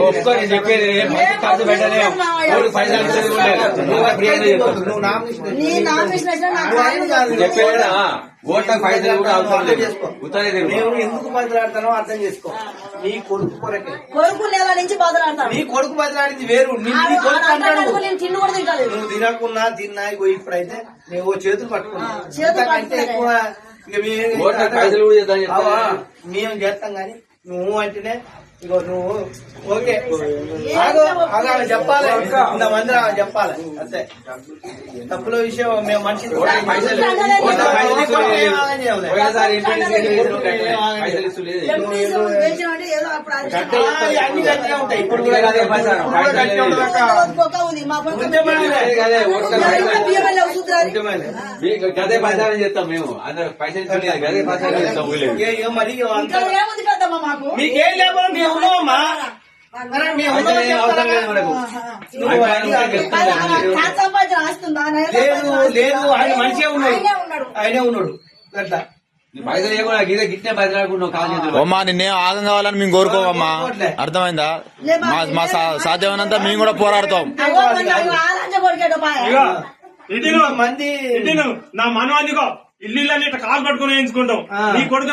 ఒప్పుకొని చెప్పేది ఖర్చు పెట్టలే పైసలు చెప్పేదా ఓట్లకు పైసలు కూడా అవసరం లేదు. నేను ఎందుకు బదిలాడతానో అర్థం చేసుకో. నీ కొడుకు కొరకే నుంచి బదిలాడతాను. నీ కొడుకు బదిలాడింది వేరు. నువ్వు తినకున్నా తిన్నా ఇప్పుడైతే నువ్వు చేతులు పట్టుకున్నా అంటే ఎక్కువ మేము చేస్తాం గాని నువ్వు అంటేనే ఇగో నువ్వు ఓకే ఆమె చెప్పాలి. ఇంతమంది ఆమె చెప్పాలి అంతే. తప్పుల విషయం మేము మనిషి అన్ని గట్టిగా ఉంటాయి. ఇప్పుడు గదే ప్రచారం చేస్తాం మేము. అందరు పైసలు గదే ప్రచారం చేస్తాం. మరి మీకేం లేకపోతే మేము ఉన్నామమ్మా. లేదు ఆయన మనిషే ఉన్నాడు. ఆయనే ఉన్నాడు అట్లా పైసలు ఏమో గిట్టే బదిలాడుకున్నాం కాదు. అమ్మా నిన్నే ఆగం కావాలని మేము కోరుకోమమ్మా. అర్థమైందా? మా సాధ్యమైనంత మేము కూడా పోరాడతాం. మంది నా మనం అందుకో ఇల్లు ఇట్లా కాలు పట్టుకుని వేయించుకుంటాం. నీ కొడుకు